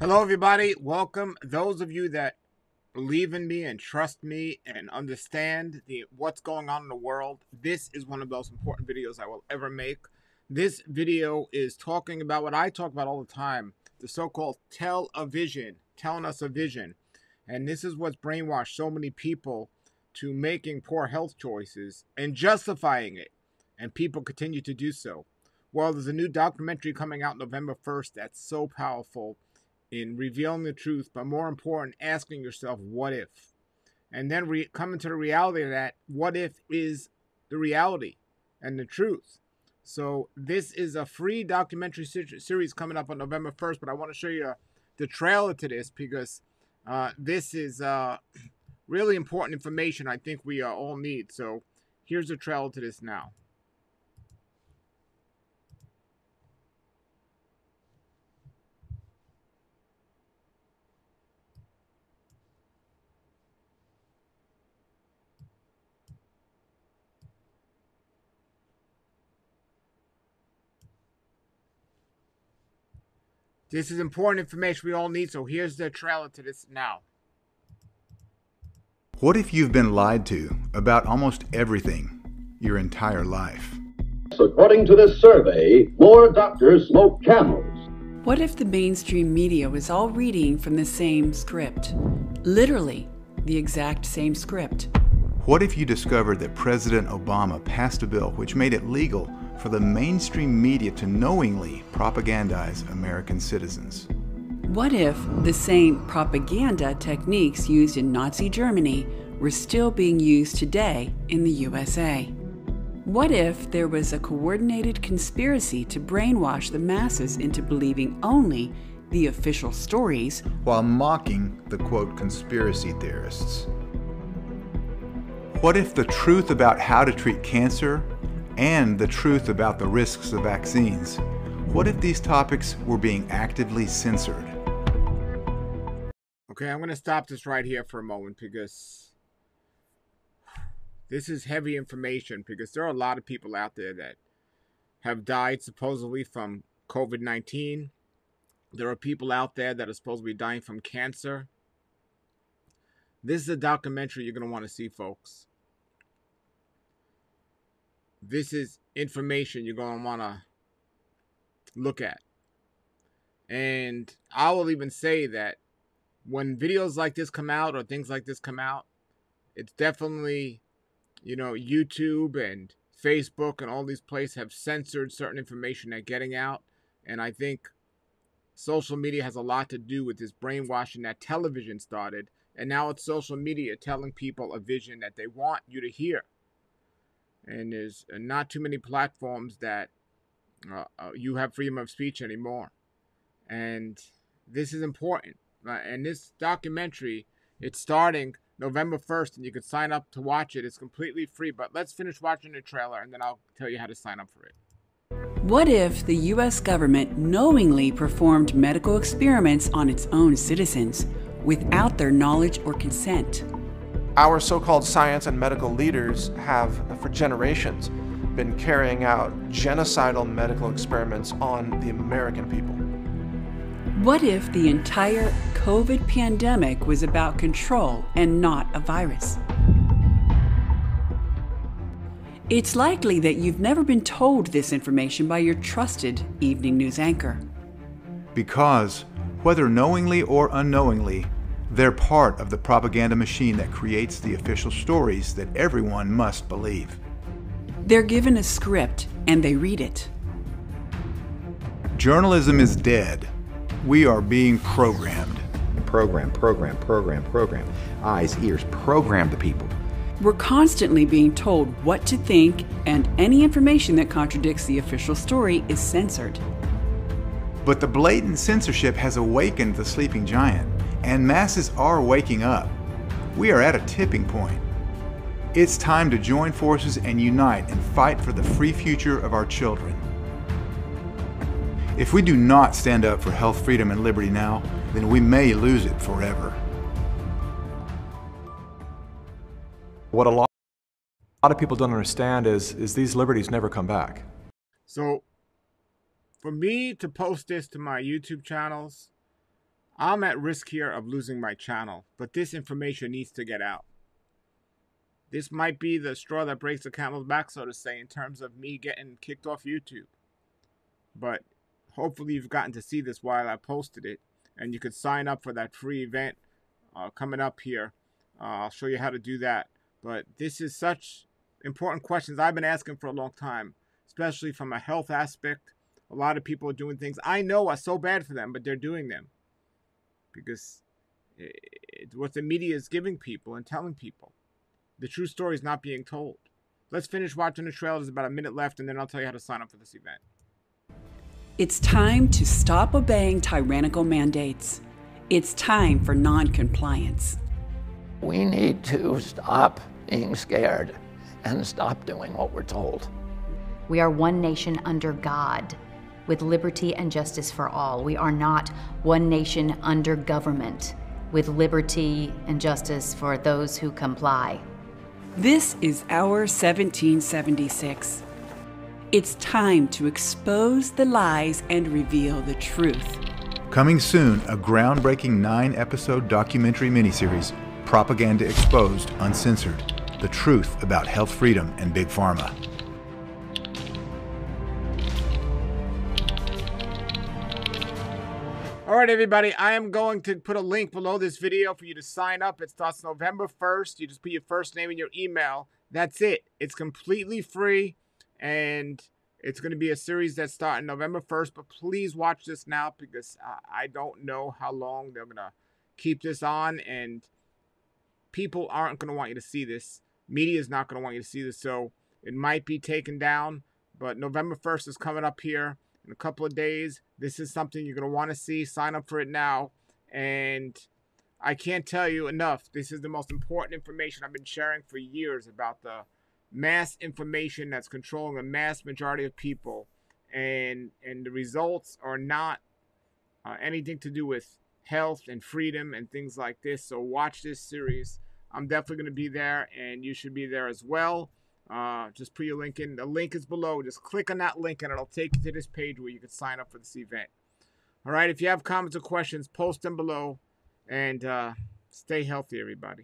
Hello, everybody. Welcome. Those of you that believe in me and trust me and understand what's going on in the world, this is one of those important videos I will ever make. This video is talking about what I talk about all the time, the so-called tell-a-vision, telling us a vision. And this is what's brainwashed so many people to making poor health choices and justifying it. And people continue to do so. Well, there's a new documentary coming out November 1st that's so powerful in revealing the truth, but more important, asking yourself, what if? And then coming to the reality of that, what if is the reality and the truth. So this is a free documentary series coming up on November 1st, but I want to show you the trailer to this because this is really important information I think we all need. So here's the trailer to this now. This is important information we all need, so here's the trailer to this now. What if you've been lied to about almost everything your entire life? According to this survey, more doctors smoke Camels. What if the mainstream media was all reading from the same script? Literally, the exact same script. What if you discovered that President Obama passed a bill which made it legal for the mainstream media to knowingly propagandize American citizens? What if the same propaganda techniques used in Nazi Germany were still being used today in the USA? What if there was a coordinated conspiracy to brainwash the masses into believing only the official stories while mocking the quote conspiracy theorists? What if the truth about how to treat cancer and the truth about the risks of vaccines, what if these topics were being actively censored? Okay, I'm going to stop this right here for a moment because this is heavy information, because there are a lot of people out there that have died supposedly from COVID-19. There are people out there that are supposed to be dying from cancer. This is a documentary you're going to want to see, folks. This is information you're going to want to look at. And I will even say that when videos like this come out or things like this come out, it's definitely, YouTube and Facebook and all these places have censored certain information they're getting out. And I think social media has a lot to do with this brainwashing that television started. And now it's social media telling people a vision that they want you to hear. And there's not too many platforms that you have freedom of speech anymore. And this is important. And this documentary, it's starting November 1st, and you can sign up to watch it. It's completely free. But let's finish watching the trailer, and then I'll tell you how to sign up for it. What if the U.S. government knowingly performed medical experiments on its own citizens without their knowledge or consent? Our so-called science and medical leaders have, for generations, been carrying out genocidal medical experiments on the American people. What if the entire COVID pandemic was about control and not a virus? It's likely that you've never been told this information by your trusted evening news anchor. Because, whether knowingly or unknowingly, they're part of the propaganda machine that creates the official stories that everyone must believe. They're given a script and they read it. Journalism is dead. We are being programmed. Program. Eyes, ears, program the people. We're constantly being told what to think, and any information that contradicts the official story is censored. But the blatant censorship has awakened the sleeping giant, and masses are waking up. We are at a tipping point. It's time to join forces and unite and fight for the free future of our children. If we do not stand up for health, freedom, and liberty now, then we may lose it forever. What a lot of people don't understand is these liberties never come back. So, for me to post this to my YouTube channels, I'm at risk here of losing my channel, but this information needs to get out. This might be the straw that breaks the camel's back, so to say, in terms of me getting kicked off YouTube. But hopefully you've gotten to see this while I posted it, and you could sign up for that free event coming up here. I'll show you how to do that. But this is such important questions I've been asking for a long time, especially from a health aspect. A lot of people are doing things I know are so bad for them, but they're doing them because it's what the media is giving people and telling people. The true story is not being told. Let's finish watching the trailer. There's about a minute left, and then I'll tell you how to sign up for this event. It's time to stop obeying tyrannical mandates. It's time for non-compliance. We need to stop being scared and stop doing what we're told. We are one nation under God, with liberty and justice for all. We are not one nation under government, with liberty and justice for those who comply. This is our 1776. It's time to expose the lies and reveal the truth. Coming soon, a groundbreaking 9-episode documentary miniseries, Propaganda Exposed, Uncensored. The truth about health freedom and Big Pharma. All right, everybody, I am going to put a link below this video for you to sign up. It starts November 1st. You just put your first name and your email. That's it. It's completely free, and it's going to be a series that's starting November 1st. But please watch this now because I don't know how long they're going to keep this on, and people aren't going to want you to see this. Media is not going to want you to see this, so it might be taken down. But November 1st is coming up here in a couple of days. This is something you're going to want to see. Sign up for it now. And I can't tell you enough. This is the most important information I've been sharing for years about the mass information that's controlling a mass majority of people. And the results are not anything to do with health and freedom and things like this. So watch this series. I'm definitely going to be there, and you should be there as well. Just put your link in. The link is below. Just click on that link and it'll take you to this page where you can sign up for this event. All right, if you have comments or questions, post them below, and stay healthy, everybody.